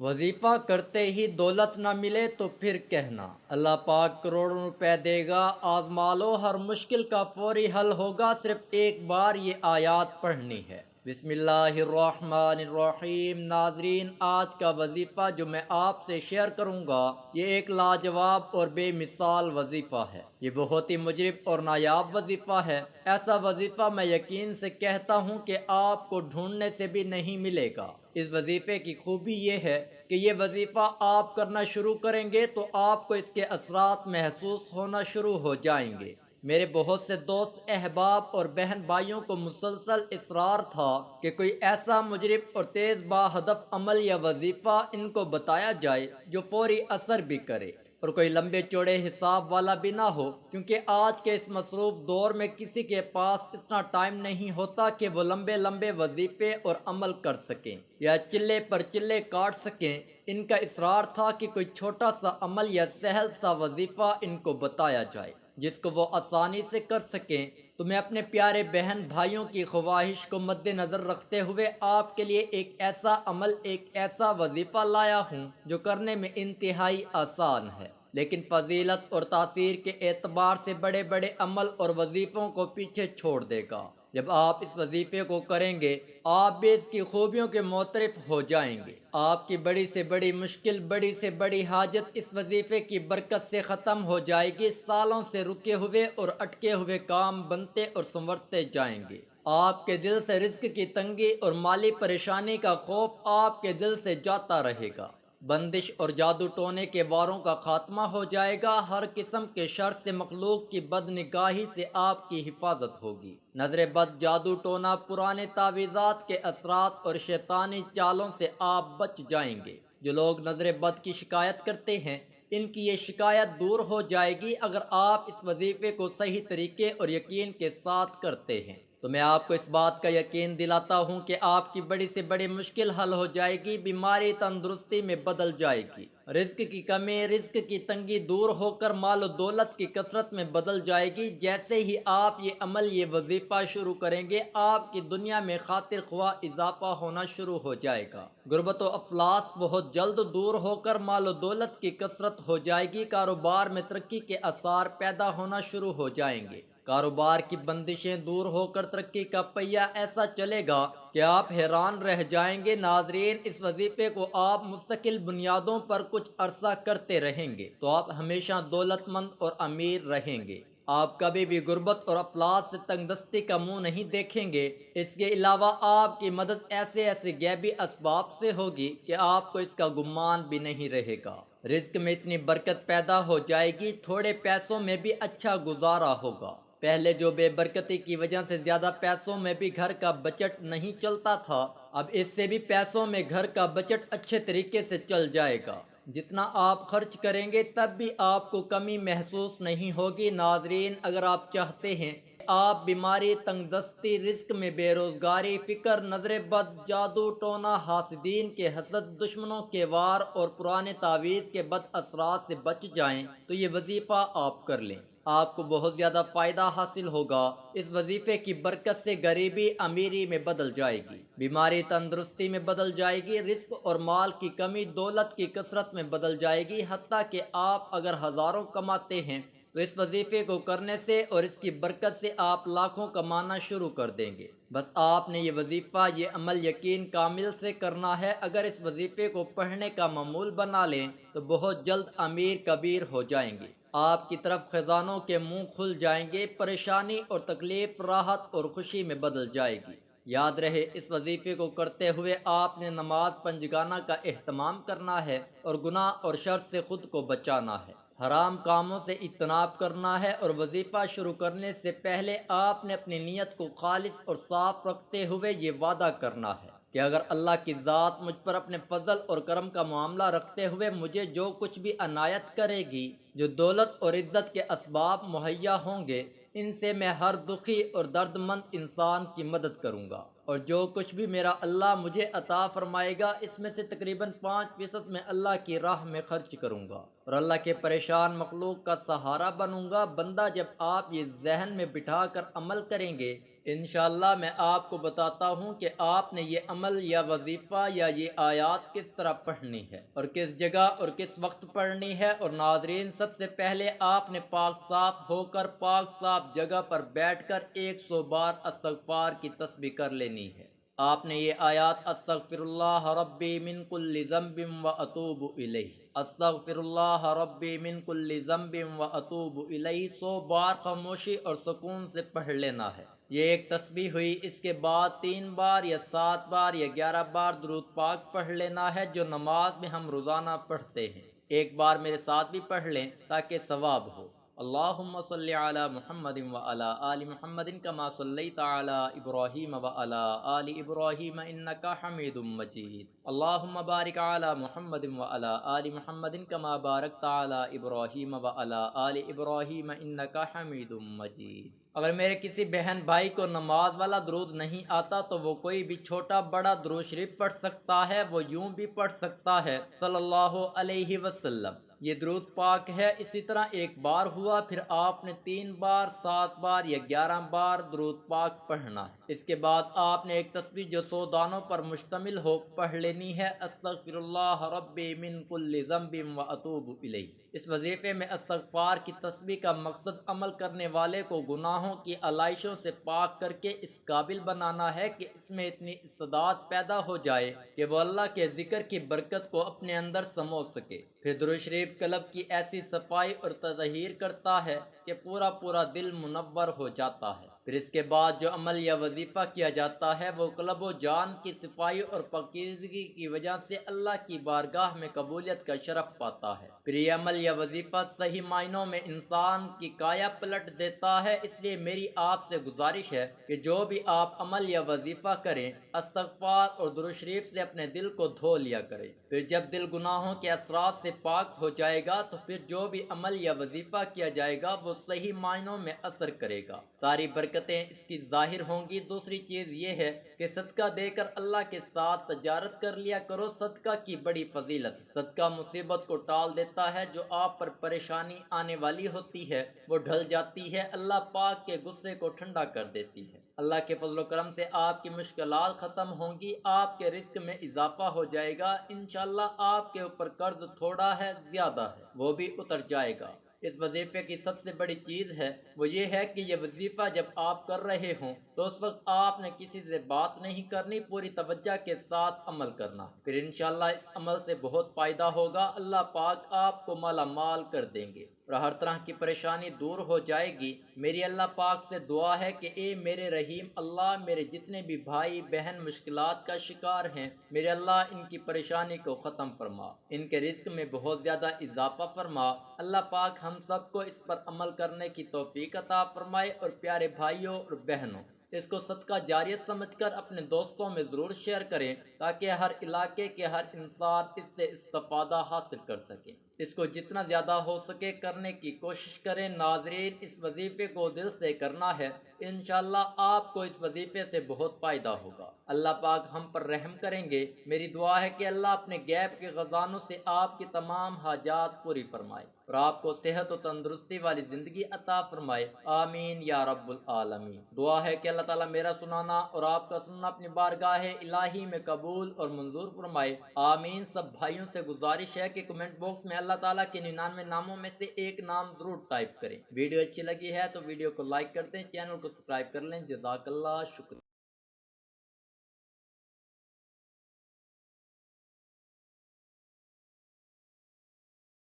वजीफा करते ही दौलत ना मिले तो फिर कहना अल्लाह पाक करोड़ों रुपए देगा, आजमा लो, हर मुश्किल का फौरी हल होगा, सिर्फ एक बार ये आयात पढ़नी है। बिस्मिल्लाहिर्रहमानिर्रहीम। नाजरीन, आज का वजीफ़ा जो मैं आपसे शेयर करूंगा ये एक लाजवाब और बेमिसाल वजीफ़ा है। ये बहुत ही मुजरिब और नायाब वजीफ़ा है। ऐसा वजीफ़ा मैं यकीन से कहता हूं कि आपको ढूंढने से भी नहीं मिलेगा। इस वजीफ़े की खूबी ये है कि ये वजीफ़ा आप करना शुरू करेंगे तो आपको इसके असरात महसूस होना शुरू हो जाएंगे। मेरे बहुत से दोस्त, अहबाब और बहन भाइयों को मुसलसल इसरार था कि कोई ऐसा मुजरिब और तेज बाहदफ अमल या वजीफ़ा इनको बताया जाए जो फौरी असर भी करे और कोई लंबे चौड़े हिसाब वाला भी ना हो, क्योंकि आज के इस मसरूफ दौर में किसी के पास इतना टाइम नहीं होता कि वो लंबे लंबे वजीफे और अमल कर सकें या चिल्ले पर चिल्ले काट सकें। इनका इसरार था कि कोई छोटा सा अमल या सहल सा वजीफा इनको बताया जाए जिसको वो आसानी से कर सकें। तो मैं अपने प्यारे बहन भाइयों की ख्वाहिश को मद्देनज़र रखते हुए आपके लिए एक ऐसा अमल, एक ऐसा वजीफ़ा लाया हूँ जो करने में इंतहाई आसान है, लेकिन फजीलत और तासीर के एतबार से बड़े बड़े अमल और वजीफ़ों को पीछे छोड़ देगा। जब आप इस वजीफ़े को करेंगे आप भी इसकी खूबियों के मोतरफ हो जाएंगे। आपकी बड़ी से बड़ी मुश्किल, बड़ी से बड़ी हाजत इस वजीफ़े की बरकत से ख़त्म हो जाएगी। सालों से रुके हुए और अटके हुए काम बनते और संवरते जाएंगे। आपके दिल से रिज्क की तंगी और माली परेशानी का खौफ आपके दिल से जाता रहेगा। बंदिश और जादू टोने के वारों का खात्मा हो जाएगा। हर किस्म के शर से, मखलूक की बदनिगाही से आपकी हिफाजत होगी। नजर बद, जादू टोना, पुराने तावीज़ात के असरात और शैतानी चालों से आप बच जाएंगे। जो लोग नजर बद की शिकायत करते हैं इनकी ये शिकायत दूर हो जाएगी अगर आप इस वजीफे को सही तरीके और यकीन के साथ करते हैं। तो मैं आपको इस बात का यकीन दिलाता हूं कि आपकी बड़ी से बड़ी मुश्किल हल हो जाएगी, बीमारी तंदुरुस्ती में बदल जाएगी, रिज्क की कमी, रिज्क की तंगी दूर होकर माल दौलत की कसरत में बदल जाएगी। जैसे ही आप ये अमल, ये वजीफा शुरू करेंगे आपकी दुनिया में खातिर ख्वाह इजाफा होना शुरू हो जाएगा। गुर्बत व अफलास बहुत जल्द दूर होकर माल दौलत की कसरत हो जाएगी। कारोबार में तरक्की के आसार पैदा होना शुरू हो जाएंगे। कारोबार की बंदिशें दूर होकर तरक्की का पहिया ऐसा चलेगा कि आप हैरान रह जाएंगे। नाजरीन, इस वजीफे को आप मुस्तकिल बुनियादों पर कुछ अरसा करते रहेंगे तो आप हमेशा दौलतमंद और अमीर रहेंगे। आप कभी भी गुर्बत और अफलास से तंगदस्ती का मुंह नहीं देखेंगे। इसके अलावा आपकी मदद ऐसे ऐसे गैबी असबाब से होगी कि आपको इसका गुमान भी नहीं रहेगा। रिज्क में इतनी बरकत पैदा हो जाएगी, थोड़े पैसों में भी अच्छा गुजारा होगा। पहले जो बेबरकती की वजह से ज्यादा पैसों में भी घर का बजट नहीं चलता था, अब इससे भी पैसों में घर का बजट अच्छे तरीके से चल जाएगा। जितना आप खर्च करेंगे तब भी आपको कमी महसूस नहीं होगी। नाजरीन, अगर आप चाहते हैं आप बीमारी, तंगदस्ती, रिस्क में बेरोजगारी, फिक्र, नजर बद, जादू टोना, हासिदीन के हसद, दुश्मनों के वार और पुराने तावीज़ के बद असरात से बच जाएं तो ये वजीफा आप कर लें। आपको बहुत ज़्यादा फ़ायदा हासिल होगा। इस वजीफे की बरकत से गरीबी अमीरी में बदल जाएगी, बीमारी तंदुरुस्ती में बदल जाएगी, रिस्क और माल की कमी दौलत की कसरत में बदल जाएगी। हत्ता कि आप अगर हज़ारों कमाते हैं तो इस वजीफे को करने से और इसकी बरकत से आप लाखों कमाना शुरू कर देंगे। बस आपने ये वजीफ़ा, ये अमल यकीन कामिल से करना है। अगर इस वजीफे को पढ़ने का मामूल बना लें तो बहुत जल्द अमीर कबीर हो जाएंगे। आपकी तरफ खजानों के मुंह खुल जाएंगे। परेशानी और तकलीफ राहत और खुशी में बदल जाएगी। याद रहे, इस वजीफे को करते हुए आपने नमाज पंजगाना का एहतमाम करना है और गुनाह और शर से खुद को बचाना है। हराम कामों से इज्तनाब करना है और वजीफा शुरू करने से पहले आपने अपनी नीयत को खालिस और साफ रखते हुए ये वादा करना है कि अगर अल्लाह की ज़ात मुझ पर अपने फजल और करम का मामला रखते हुए मुझे जो कुछ भी अनायत करेगी, जो दौलत और इज्जत के असबाब मुहैया होंगे, इनसे मैं हर दुखी और दर्दमंद इंसान की मदद करूंगा और जो कुछ भी मेरा अल्लाह मुझे अता फरमाएगा इसमें से तकरीबन 5% मैं अल्लाह की राह में खर्च करूंगा और अल्लाह के परेशान मखलूक का सहारा बनूंगा। बंदा, जब आप ये जहन में बिठा कर अमल करेंगे انشاءاللہ میں آپ کو بتاتا ہوں کہ آپ نے یہ عمل یا وظیفہ یا یہ آیات کس طرح پڑھنی ہے اور کس جگہ اور کس وقت پڑھنی ہے۔ اور ناظرین، سب سے پہلے آپ نے پاک صاف ہو کر پاک صاف جگہ پر بیٹھ کر 100 بار استغفار کی تسبیح کر لینی ہے۔ آپ نے یہ آیات استغفر اللہ ربی من کل ذنب و اتوب الیہ، استغفر اللہ ربی من کل ذنب و اتوب الیہ 100 بار خاموشی اور سکون سے پڑھ لینا ہے۔ یہ ایک تسبیح ہوئی۔ اس کے بعد 3 بار یا 7 بار یا 11 بار درود پاک پڑھ لینا ہے، جو نماز میں ہم روزانہ پڑھتے ہیں۔ ایک بار میرے ساتھ بھی پڑھ لیں تاکہ ثواب ہو۔ اللہم صلی علی محمد وعلی آل محمد کما صلیت علی ابراہیم وعلی آل ابراہیم انک حمید مجید۔ اللہم بارک علی محمد وعلی آل محمد کما بارکت علی ابراہیم وعلی آل ابراہیم انک حمید مجید۔ اگر میرے کسی بہن بھائی کو نماز والا درود نہیں آتا تو وہ کوئی بھی چھوٹا بڑا درود شریف پڑھ سکتا ہے۔ وہ یوں بھی پڑھ سکتا ہے صلی اللہ علیہ وسلم۔ یہ درود پاک ہے۔ اسی طرح ایک بار ہوا، پھر آپ نے 3 بار 7 بار یا 11 بار درود پاک پڑھنا ہے۔ اس کے بعد آپ نے ایک تسبیح جو 100 دانوں پر مشتمل ہو پڑھ لینی ہے، استغفر اللہ ربی من کل ذنب و اتوب الیہ۔ اس وظیفے میں استغفار کی تسبیح کا مقصد عمل کرنے والے کو گناہوں کی علائشوں سے پاک کر کے اس قابل بنانا ہے کہ اس میں اتنی استعداد پیدا ہو جائے کہ وہ اللہ کے ذکر کی برکت کو اپنے اندر سمو سکے۔ پھر درود شریف قلب کی ایسی صفائی اور تطہیر کرتا ہے کہ پورا دل منور ہو جاتا ہے۔ پھر اس کے بعد جو عمل یا وظیفہ کیا جاتا ہے وہ قلب و جان کی صفائی اور پاکیزگی کی وجہ سے اللہ کی بارگاہ میں قبولیت کا شرف پاتا ہے۔ پھر یہ عمل یا وظیفہ صحیح معنوں میں انسان کی کایا پلٹ دیتا ہے۔ اس لیے میری آپ سے گزارش ہے کہ جو بھی آپ عمل یا وظیفہ کریں، استغفار اور درود شریف سے اپنے دل کو دھو لیا کریں۔ پھر جب دل گناہوں کے اثرات سے پاک ہو جائے گا تو پھر جو بھی عمل یا وظیفہ کیا جائے گا وہ صحیح معنوں میں اثر کرے گا، ساری برکتیں اس کی ظاہر ہوں گی۔ دوسری چیز یہ ہے کہ صدقہ دے کر اللہ کے ساتھ تجارت کر لیا کرو۔ صدقہ کی بڑی فضیلت، صدقہ مصیبت کو ٹال دیتا ہے، جو آپ پر پریشانی آنے والی ہوتی ہے وہ ڈھل جاتی ہے، اللہ پاک کے غصے کو ٹھنڈا کر دیتی ہے۔ اللہ کے فضل و کرم سے آپ کی مشکلات ختم ہوں گی، آپ کے رزق میں اضافہ ہو جائے گا۔ انشاءاللہ آپ کے اوپر قرض تھوڑا ہے زیادہ ہے وہ بھی اتر جائے گا۔ اس وظیفے کی سب سے بڑی چیز ہے وہ یہ ہے کہ یہ وظیفہ جب آپ کر رہے ہوں تو اس وقت آپ نے کسی سے بات نہیں کرنی، پوری توجہ کے ساتھ عمل کرنا، پھر انشاءاللہ اس عمل سے بہت فائدہ ہوگا۔ اللہ پاک آپ کو مالا مال کر دیں گے اور ہر طرح کی پریشانی دور ہو جائے گی۔ میری اللہ پاک سے دعا ہے کہ اے میرے رحیم اللہ، میرے جتنے بھی بھائی بہن مشکلات کا شکار ہیں، میرے اللہ ان کی پریشانی کو ختم فرما، ان کے رزق میں بہت زیادہ اضافہ فرما۔ اللہ پاک ہم سب کو اس پر عمل کرنے کی توفیق عطا فرمائے۔ اور پیارے بھائیوں اور بہنوں، اس کو صدقہ جاریت سمجھ کر اپنے دوستوں میں ضرور شیئر کریں تاکہ ہر علاقے کے ہر انسان اس سے استفادہ حاصل کر سکے۔ اس کو جتنا زیادہ ہو سکے کرنے کی کوشش کریں۔ ناظرین، اس وظیفے کو دل سے کرنا ہے، انشاءاللہ آپ کو اس وظیفے سے بہت فائدہ ہوگا۔ اللہ پاک ہم پر رحم کریں گے۔ میری دعا ہے کہ اللہ اپنے غیب کے خزانوں سے آپ کی تمام حاجات پوری فرمائے اور آپ کو صحت و تندرستی والی زندگی عطا فرمائے، آمین یا رب العالمین۔ دعا ہے کہ اللہ تعالیٰ میرا سنانا اور آپ کا سننا اپنی بارگاہ الہی میں قبول اور منظور فرمائے، آمین۔ سب بھائیوں سے گزارش ہے کہ کمنٹ باکس میں اللہ تعالیٰ کے 99 ناموں میں سے ایک نام ضرور ٹائپ کریں۔ ویڈیو اچھی لگی ہے تو ویڈیو کو لائک کر دیں، چینل کو سبسکرائب کر لیں۔ جزاک اللہ، شکریہ۔